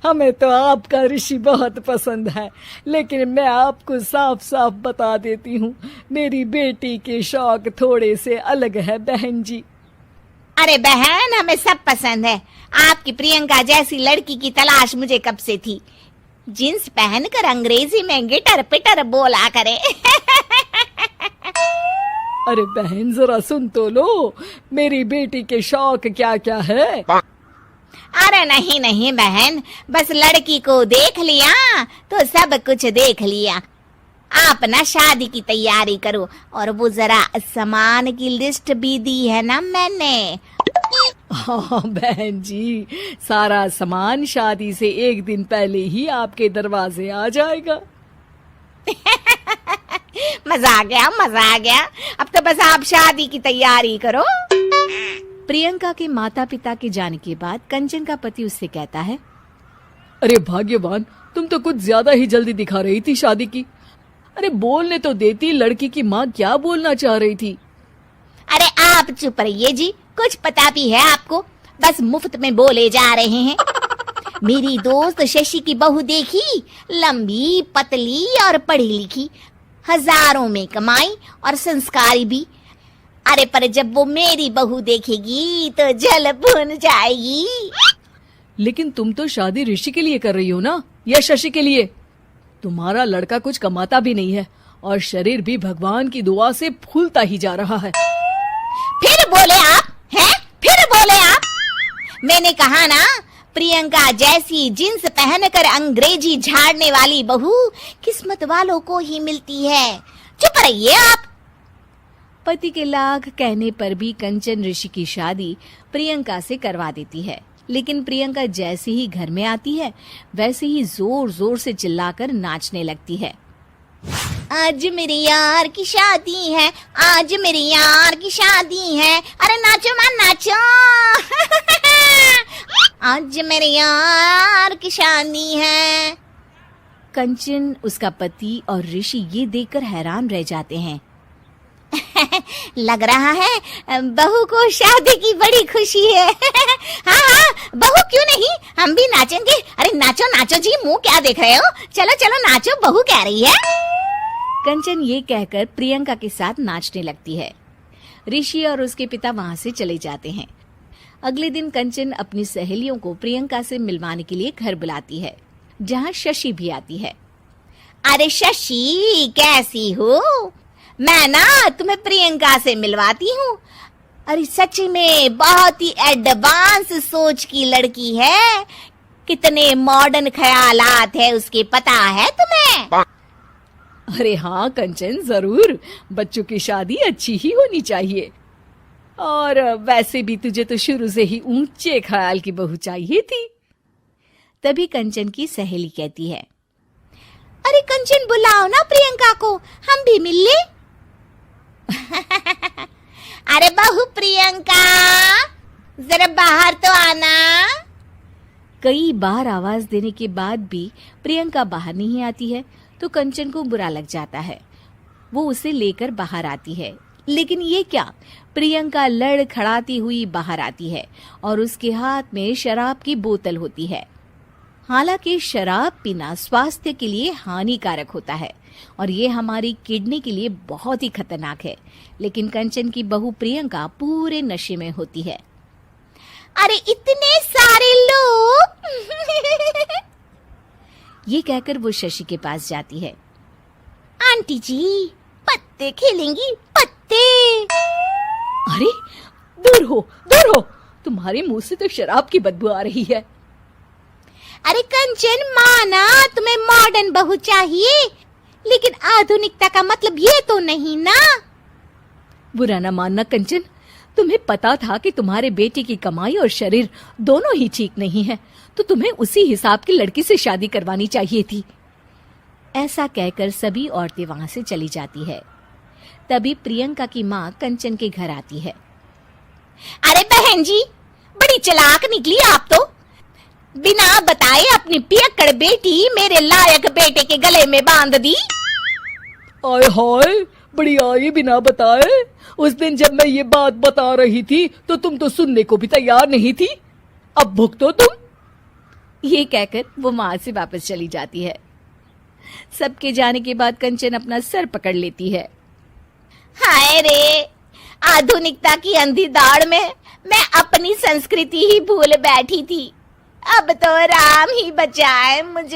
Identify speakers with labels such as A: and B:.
A: हमें तो आपका ऋषि बहुत पसंद है, लेकिन मैं आपको साफ साफ बता देती हूँ, मेरी बेटी के शौक थोड़े से अलग है बहन जी।
B: अरे बहन, हमें सब पसंद है। आपकी प्रियंका जैसी लड़की की तलाश मुझे कब से थी, जींस पहनकर अंग्रेजी में गिटर पिटर बोला करे।
A: अरे बहन जरा सुन तो लो, मेरी बेटी के शौक क्या क्या है।
B: अरे नहीं नहीं बहन, बस लड़की को देख लिया तो सब कुछ देख लिया। आप ना शादी की तैयारी करो, और वो जरा सामान की लिस्ट भी दी है ना मैंने।
A: हाँ बहन जी, सारा सामान शादी से एक दिन पहले ही आपके दरवाजे आ जाएगा।
B: मजा आ गया, मजा आ गया। अब तो बस आप शादी की तैयारी करो।
C: प्रियंका के माता पिता के जाने के बाद कंचन का पति उससे कहता है,
A: अरे भाग्यवान, तुम तो कुछ ज्यादा ही जल्दी दिखा रही थी शादी की। अरे बोलने तो देती, लड़की की माँ क्या बोलना चाह रही थी।
B: अरे आप चुप रहिए जी, कुछ पता भी है आपको, बस मुफ्त में बोले जा रहे हैं। मेरी दोस्त शशि की बहू देखी, लंबी पतली और पढ़ी लिखी, हजारों में कमाई और संस्कारी भी। अरे पर जब वो मेरी बहू देखेगी तो जल भुन जाएगी।
A: लेकिन तुम तो शादी ऋषि के लिए कर रही हो ना, या शशि के लिए? तुम्हारा लड़का कुछ कमाता भी नहीं है और शरीर भी भगवान की दुआ से फूलता ही जा रहा है।
B: फिर बोले आप हैं? फिर बोले आप? मैंने कहा ना, प्रियंका जैसी जींस पहनकर अंग्रेजी झाड़ने वाली बहू किस्मत वालों को ही मिलती है। चुप रहिए आप।
C: पति के लाख कहने पर भी कंचन ऋषि की शादी प्रियंका से करवा देती है। लेकिन प्रियंका जैसे ही घर में आती है, वैसे ही जोर जोर से चिल्लाकर नाचने लगती है।
B: आज मेरे यार की शादी है, आज मेरे यार की शादी है, अरे नाचो मां नाचो। आज मेरे यार की शादी है।
C: कंचन, उसका पति और ऋषि ये देखकर हैरान रह जाते हैं।
B: लग रहा है बहू को शादी की बड़ी खुशी है। हाँ हाँ, बहू क्यों नहीं, हम भी नाचेंगे। अरे नाचो नाचो जी, मुंह क्या देख रहे हो, चलो चलो नाचो, बहू कह रही है।
C: कंचन ये कहकर प्रियंका के साथ नाचने लगती है। ऋषि और उसके पिता वहां से चले जाते हैं। अगले दिन कंचन अपनी सहेलियों को प्रियंका से मिलवाने के लिए घर बुलाती है, जहाँ शशि भी आती है।
B: अरे शशि, कैसी हो? मैं ना तुम्हें प्रियंका से मिलवाती हूँ। अरे सच में बहुत ही एडवांस सोच की लड़की है, कितने मॉडर्न ख्यालात है उसके, पता है तुम्हें?
A: अरे हाँ कंचन, जरूर, बच्चों की शादी अच्छी ही होनी चाहिए। और वैसे भी तुझे तो शुरू से ही ऊंचे ख्याल की बहू चाहिए थी।
C: तभी कंचन की सहेली कहती है,
B: अरे कंचन बुलाओ ना प्रियंका को, हम भी मिल ले। अरे बहू प्रियंका, जरा बाहर तो आना।
C: कई बार आवाज देने के बाद भी प्रियंका बाहर नहीं आती है, तो कंचन को बुरा लग जाता है। वो उसे लेकर बाहर आती है, लेकिन ये क्या, प्रियंका लड़खड़ाती हुई बाहर आती है और उसके हाथ में शराब की बोतल होती है। हालांकि शराब पीना स्वास्थ्य के लिए हानिकारक होता है और ये हमारी किडनी के लिए बहुत ही खतरनाक है, लेकिन कंचन की बहू प्रियंका पूरे नशे में होती है।
B: अरे इतने सारे लोग।
C: ये कहकर वो शशि के पास जाती है।
B: आंटी जी, पत्ते खेलेंगी, पत्ते।
A: अरे दूर हो, दूर हो, तुम्हारे मुंह से तो शराब की बदबू आ रही है।
B: अरे कंचन, माना तुम्हें मॉडर्न बहू चाहिए, लेकिन आधुनिकता का मतलब ये तो नहीं ना।
A: बुरा ना मानना कंचन, तुम्हें पता था कि तुम्हारे बेटे की कमाई और शरीर दोनों ही ठीक नहीं है, तो तुम्हें उसी हिसाब की लड़की से शादी करवानी चाहिए थी।
C: ऐसा कहकर सभी औरतें वहां से चली जाती है। तभी प्रियंका की माँ कंचन के घर आती है।
B: अरे बहन जी, बड़ी चालाक निकली आप तो, बिना बताए अपनी पियक्कड़ बेटी मेरे लायक बेटे के गले में बांध दी।
A: आय हाय, बड़ी आई बिना बताए। उस दिन जब मैं ये बात बता रही थी तो तुम तो सुनने को भी तैयार नहीं थी। अब भुगतो तुम।
C: ये कहकर वो वहां से वापस चली जाती है। सबके जाने के बाद कंचन अपना सर पकड़ लेती है।
B: हाय रे, आधुनिकता की अंधी दौड़ में मैं अपनी संस्कृति ही भूल बैठी थी। अब तो राम ही बचाए मुझे।